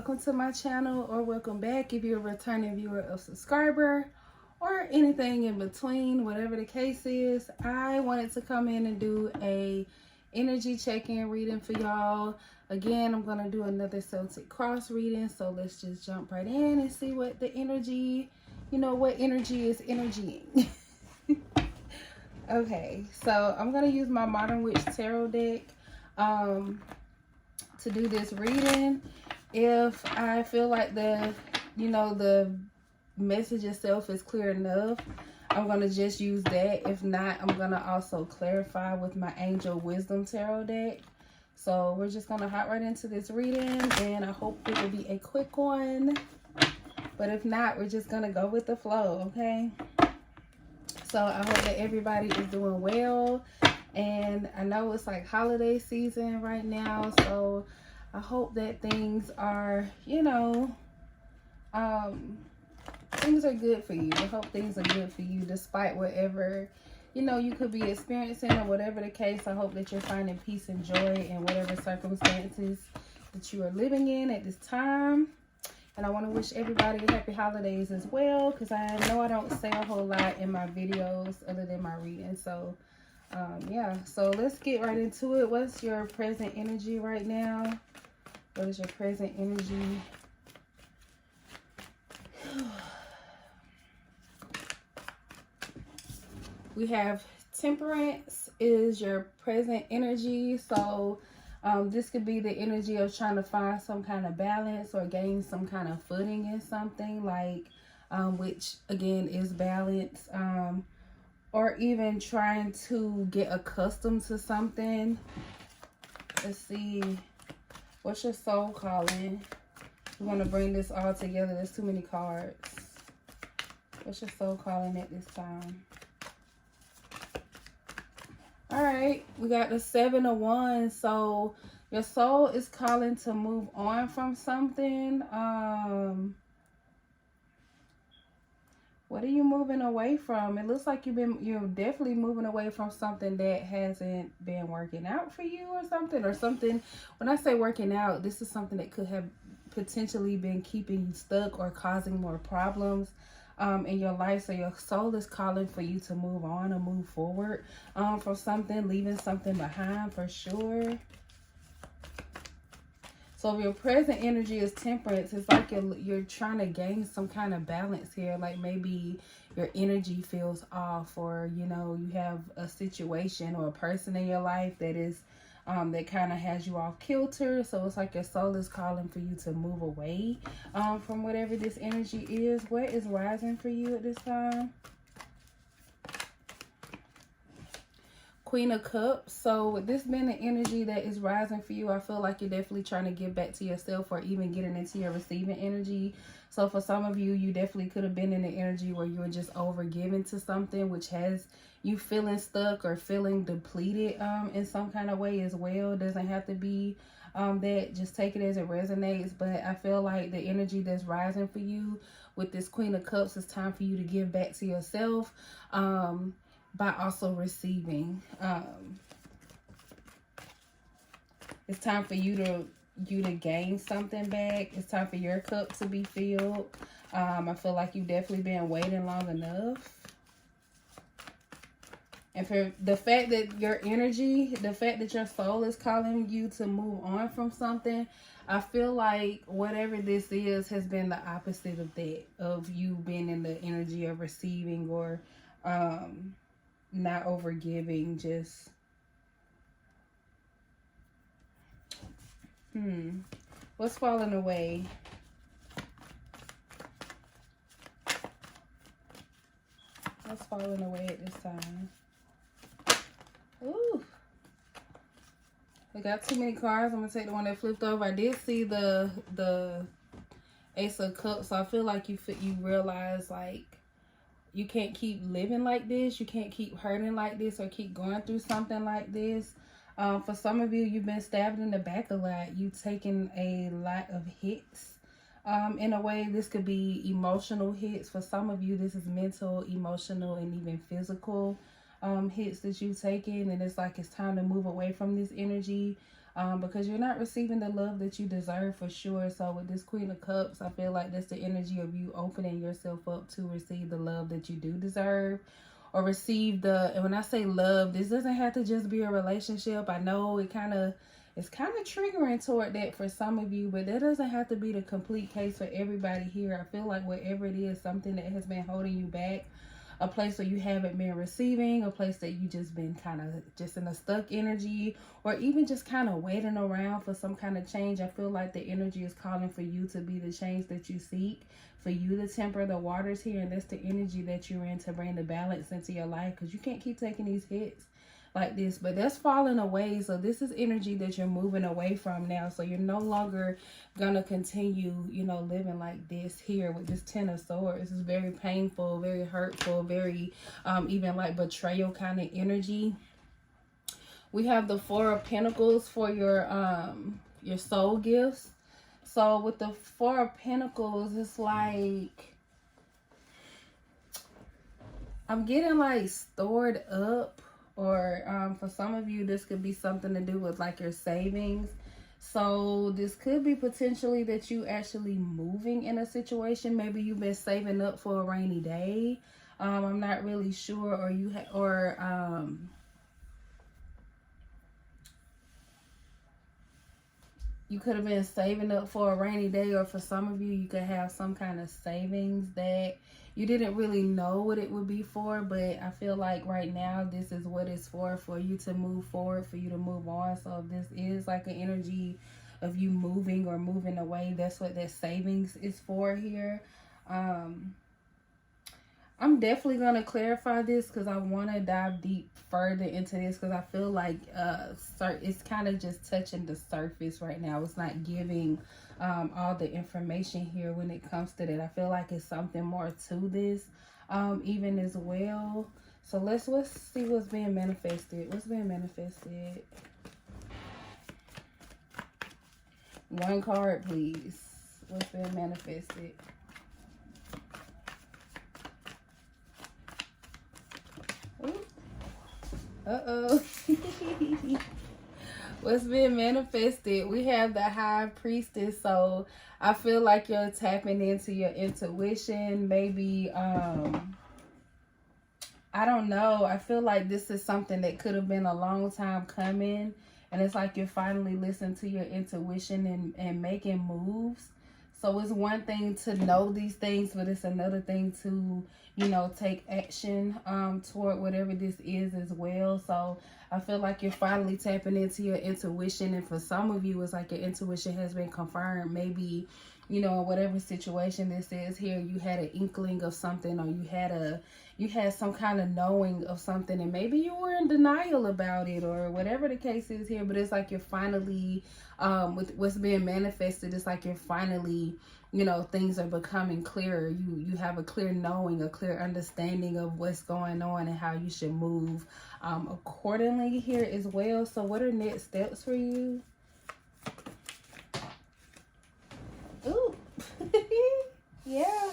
welcome to my channel, or welcome back if you're a returning viewer or subscriber, or anything in between, whatever the case is. I wanted to come in and do a energy check-in reading for y'all. Again, I'm going to do another Celtic cross reading, so let's just jump right in and see what the energy, what energy is energying. Okay, so I'm going to use my Modern Witch Tarot deck to do this reading. If I feel like the message itself is clear enough, I'm going to just use that. If not, I'm going to also clarify with my Angel Wisdom Tarot deck. So we're just going to hop right into this reading, and I hope it will be a quick one. But if not, we're just going to go with the flow, okay? So I hope that everybody is doing well. And I know it's like holiday season right now, so I hope that things are, things are good for you. I hope things are good for you despite whatever, you could be experiencing, or whatever the case. I hope that you're finding peace and joy in whatever circumstances that you are living in at this time. And I want to wish everybody happy holidays as well, because I know I don't say a whole lot in my videos other than my reading. So, yeah. So let's get right into it. What's your present energy right now? What is your present energy? We have Temperance is your present energy. So this could be the energy of trying to find some kind of balance or gain some kind of footing in something, like which again is balance, or even trying to get accustomed to something. Let's see, what's your soul calling? We're going to bring this all together. There's too many cards. What's your soul calling at this time? All right, we got the 7 of Wands. So your soul is calling to move on from something. What are you moving away from? It looks like you're definitely moving away from something that hasn't been working out for you, or something. When I say working out, this is something that could have potentially been keeping you stuck or causing more problems in your life. So your soul is calling for you to move on or move forward from something, leaving something behind for sure. So if your present energy is Temperance, it's like you're trying to gain some kind of balance here. Like maybe your energy feels off, or you have a situation or a person in your life that is that kind of has you off kilter. So it's like your soul is calling for you to move away from whatever this energy is. What is rising for you at this time? Queen of Cups. So with this being the energy that is rising for you, I feel like you're definitely trying to give back to yourself, or even getting into your receiving energy. So for some of you, you definitely could have been in the energy where you were just over giving to something, which has you feeling stuck or feeling depleted in some kind of way as well. It doesn't have to be that. Just take it as it resonates. But I feel like the energy that's rising for you with this Queen of Cups, is time for you to give back to yourself by also receiving. It's time for you to gain something back. It's time for your cup to be filled. I feel like you've definitely been waiting long enough. And for the fact that your energy, the fact that your soul is calling you to move on from something, I feel like whatever this is has been the opposite of that, of you being in the energy of receiving, or not over giving. Just what's falling away? What's falling away at this time? Ooh, we got too many cards. I'm gonna take the one that flipped over. I did see the Ace of Cups, so I feel like you realize, like, you can't keep living like this. You can't keep hurting like this, or keep going through something like this. For some of you, you've been stabbed in the back a lot. You've taken a lot of hits. In a way, this could be emotional hits. For some of you, this is mental, emotional, and even physical hits that you've taken. And it's like it's time to move away from this energy. because you're not receiving the love that you deserve for sure. So with this Queen of Cups, I feel like that's the energy of you opening yourself up to receive the love that you do deserve, or receive the, and when I say love, this doesn't have to just be a relationship. I know it's kind of triggering toward that for some of you, but that doesn't have to be the complete case for everybody here. I feel like whatever it is, something that has been holding you back, a place where you haven't been receiving, a place that you just been kind of just in a stuck energy, or even just kind of waiting around for some kind of change. I feel like the energy is calling for you to be the change that you seek, for you to temper the waters here, and that's the energy that you're in, to bring the balance into your life, because you can't keep taking these hits like this. But that's falling away, so this is energy that you're moving away from now. So you're no longer gonna continue, you know, living like this here with this Ten of Swords. This is very painful, very hurtful, very even like betrayal kind of energy. We have the Four of Pentacles for your soul gifts. So with the Four of Pentacles, it's like I'm getting like stored up, or for some of you, this could be something to do with like your savings. So this could be potentially that you actually moving in a situation. Maybe you've been saving up for a rainy day. I'm not really sure, or you could have been saving up for a rainy day, or for some of you, you could have some kind of savings that you didn't really know what it would be for, but I feel like right now this is what it's for you to move forward, for you to move on. So if this is like an energy of you moving or moving away, that's what that savings is for here. I'm definitely going to clarify this, because I want to dive deep further into this, because I feel like it's kind of just touching the surface right now. It's not giving all the information here when it comes to that. I feel like it's something more to this even as well. So let's see what's being manifested. What's being manifested? One card, please. What's being manifested? Uh-oh. What's being manifested? We have the High Priestess. So I feel like you're tapping into your intuition. Maybe, I don't know. I feel like this is something that could have been a long time coming. And it's like you're finally listening to your intuition and making moves. So it's one thing to know these things, but it's another thing to, you know, take action toward whatever this is as well. So I feel like you're finally tapping into your intuition. And for some of you, it's like your intuition has been confirmed. Maybe, you know, whatever situation this is here, you had an inkling of something, or you had some kind of knowing of something, and maybe you were in denial about it, or whatever the case is here. But it's like you're finally, with what's being manifested, it's like you're finally, you know, things are becoming clearer. You have a clear knowing, a clear understanding of what's going on and how you should move accordingly here as well. So what are next steps for you? Ooh. Yeah.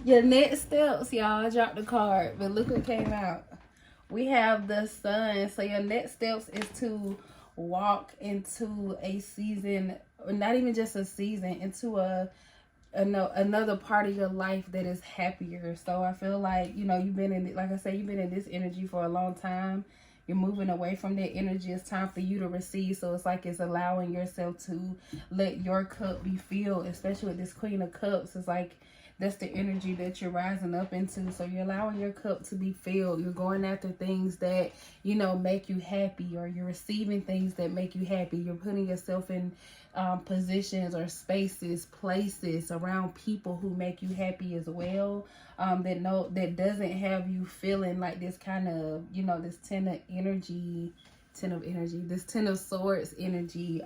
Your next steps, y'all. I dropped the card, but look what came out. We have the Sun. So your next steps is to walk into a season, or not even just a season, into another part of your life that is happier. So I feel like, you know, you've been in, like I said, you've been in this energy for a long time. You're moving away from that energy. It's time for you to receive. So it's like it's allowing yourself to let your cup be filled, especially with this Queen of Cups. It's like that's the energy that you're rising up into. So you're allowing your cup to be filled. You're going after things that, you know, make you happy, or you're receiving things that make you happy. You're putting yourself in positions or spaces, places around people who make you happy as well. That doesn't have you feeling like this kind of, you know, this Ten of Swords energy.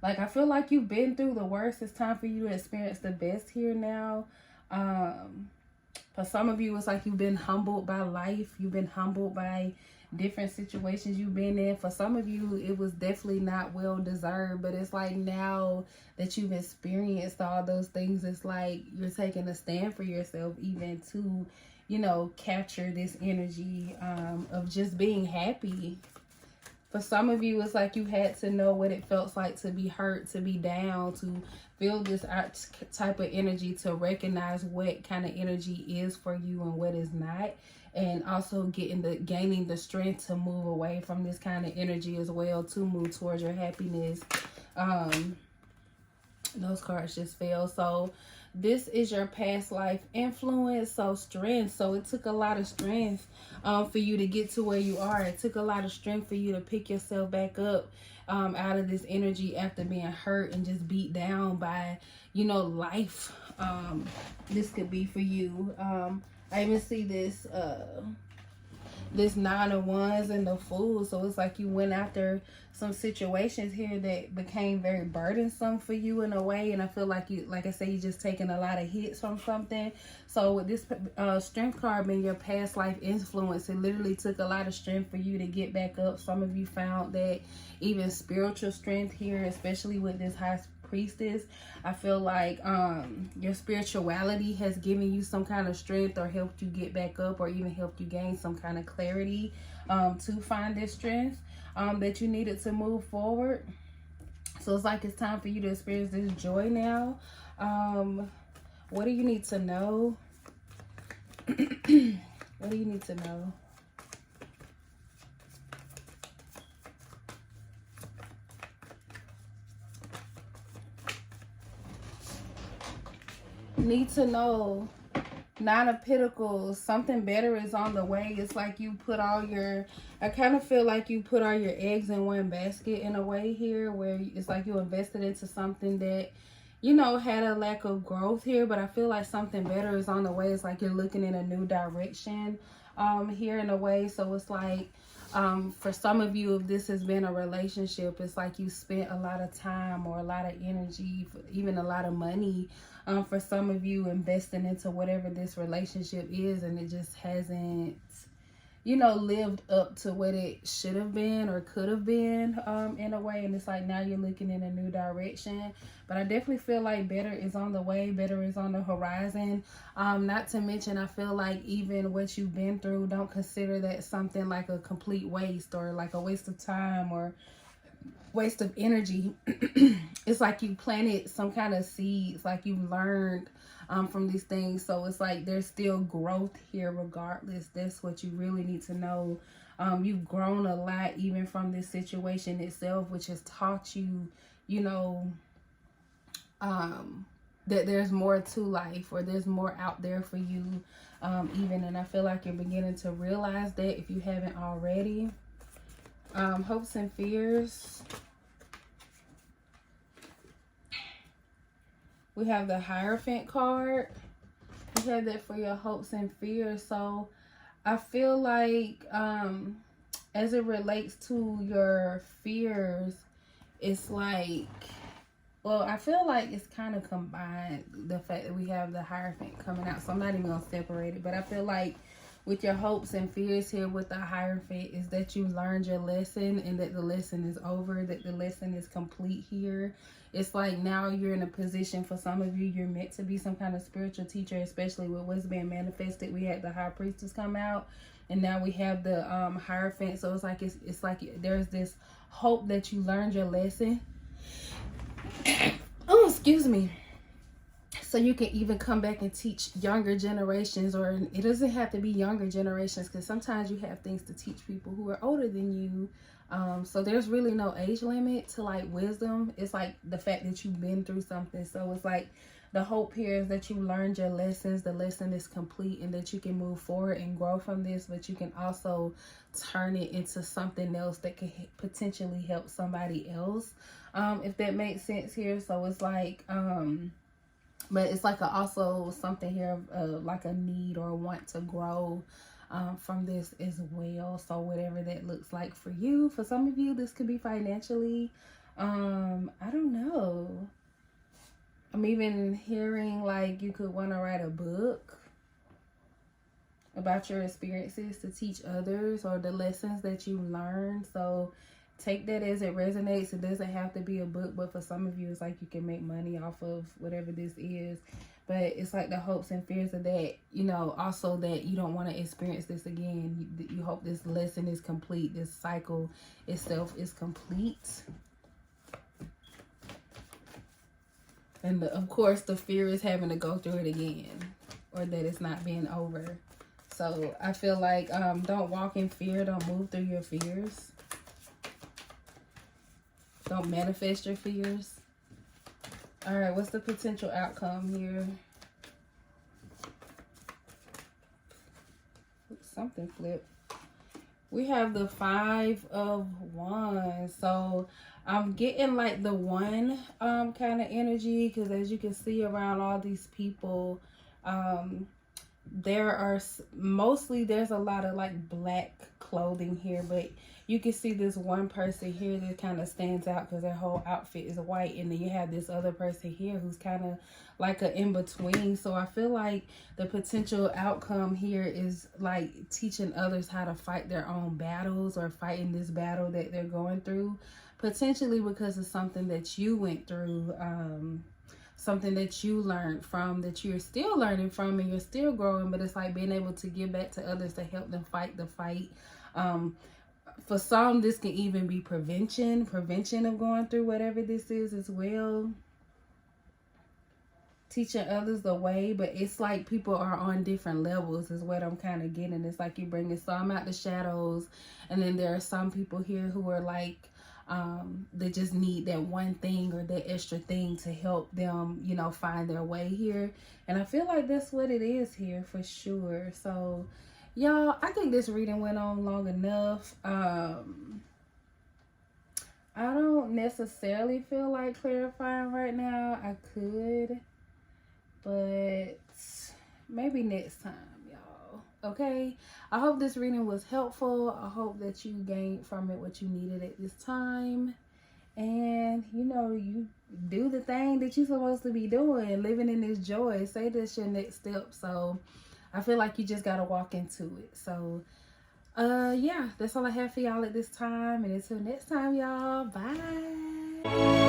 Like, I feel like you've been through the worst. It's time for you to experience the best here now. For some of you, it's like you've been humbled by life. You've been humbled by different situations you've been in. For some of you, it was definitely not well deserved. But it's like now that you've experienced all those things, it's like you're taking a stand for yourself, even to, you know, capture this energy of just being happy. For some of you, it's like you had to know what it felt like to be hurt, to be down, to feel this type of energy, to recognize what kind of energy is for you and what is not. And also gaining the strength to move away from this kind of energy as well, to move towards your happiness. Those cards just fell. So this is your past life influence. So strength. So it took a lot of strength for you to get to where you are. It took a lot of strength for you to pick yourself back up out of this energy after being hurt and just beat down by, you know, life. This could be for you. I even see this this 9 of Wands and the Fool. So it's like you went after some situations here that became very burdensome for you in a way. And I feel like you, like I say, you just taking a lot of hits from something. So with this strength card being your past life influence, it literally took a lot of strength for you to get back up. Some of you found that even spiritual strength here, especially with this High Priestess. I feel like your spirituality has given you some kind of strength or helped you get back up, or even helped you gain some kind of clarity to find this strength that you needed to move forward. So it's like it's time for you to experience this joy now. What do you need to know? What do you need to know? Need to know. 9 of Pentacles, something better is on the way. It's like you put all your, I kind of feel like you put all your eggs in one basket in a way here, where it's like you invested into something that, you know, had a lack of growth here, but I feel like something better is on the way. It's like you're looking in a new direction here in a way. So it's like for some of you, if this has been a relationship, it's like you spent a lot of time or a lot of energy, even a lot of money, for some of you, investing into whatever this relationship is, and it just hasn't, you know, lived up to what it should have been or could have been in a way. And it's like now you're looking in a new direction. But I definitely feel like better is on the way, better is on the horizon. Not to mention, I feel like even what you've been through, don't consider that something like a complete waste or like a waste of time or waste of energy. It's like you planted some kind of seeds, like you learned from these things. So it's like there's still growth here regardless. That's what you really need to know. You've grown a lot even from this situation itself, which has taught you, you know, that there's more to life, or there's more out there for you even. And I feel like you're beginning to realize that if you haven't already. Hopes and fears. We have the Hierophant card. We have that for your hopes and fears. So I feel like as it relates to your fears, it's like, well, I feel like it's kind of combined, the fact that we have the Hierophant coming out. So I'm not even going to separate it. But I feel like with your hopes and fears here with the Hierophant is that you learned your lesson, and that the lesson is over, that the lesson is complete here. It's like now you're in a position, for some of you, you're meant to be some kind of spiritual teacher, especially with what's being manifested. We had the High Priestess come out, and now we have the Hierophant. So it's like there's this hope that you learned your lesson. Oh, excuse me. So you can even come back and teach younger generations, or it doesn't have to be younger generations, because sometimes you have things to teach people who are older than you. So there's really no age limit to like wisdom. It's like the fact that you've been through something. So it's like the hope here is that you learned your lessons, the lesson is complete, and that you can move forward and grow from this, but you can also turn it into something else that could potentially help somebody else, if that makes sense here. So it's like but it's like also something here of like a need or want to grow from this as well. So whatever that looks like for you. For some of you, this could be financially. I don't know. I'm even hearing like you could want to write a book about your experiences to teach others, or the lessons that you learned. So take that as it resonates. It doesn't have to be a book, but for some of you, it's like you can make money off of whatever this is. But it's like the hopes and fears of that, you know, also that you don't want to experience this again. You hope this lesson is complete. This cycle itself is complete. And of course, the fear is having to go through it again, or that it's not being over. So I feel like don't walk in fear. Don't move through your fears. Don't manifest your fears. All right, what's the potential outcome here? Something flipped. We have the 5 of Wands. So I'm getting like the one kind of energy, because as you can see around all these people, there are mostly, there's a lot of like black clothing here, but you can see this one person here that kind of stands out because their whole outfit is white, and then you have this other person here who's kind of like a in-between. So I feel like the potential outcome here is like teaching others how to fight their own battles, or fighting this battle that they're going through, potentially because of something that you went through, something that you learned from, that you're still learning from, and you're still growing. But it's like being able to give back to others to help them fight the fight. For some, this can even be prevention of going through whatever this is as well. Teaching others the way, but it's like people are on different levels is what I'm kind of getting. It's like you're bringing some out the shadows, and then there are some people here who are like, they just need that one thing or that extra thing to help them, you know, find their way here. And I feel like that's what it is here for sure. So y'all, I think this reading went on long enough. I don't necessarily feel like clarifying right now. I could, but maybe next time, y'all. Okay, I hope this reading was helpful. I hope that you gained from it what you needed at this time, and you know, you do the thing that you're supposed to be doing, living in this joy. Say that's your next step. So I feel like you just gotta walk into it. So yeah, that's all I have for y'all at this time, and until next time, y'all, bye.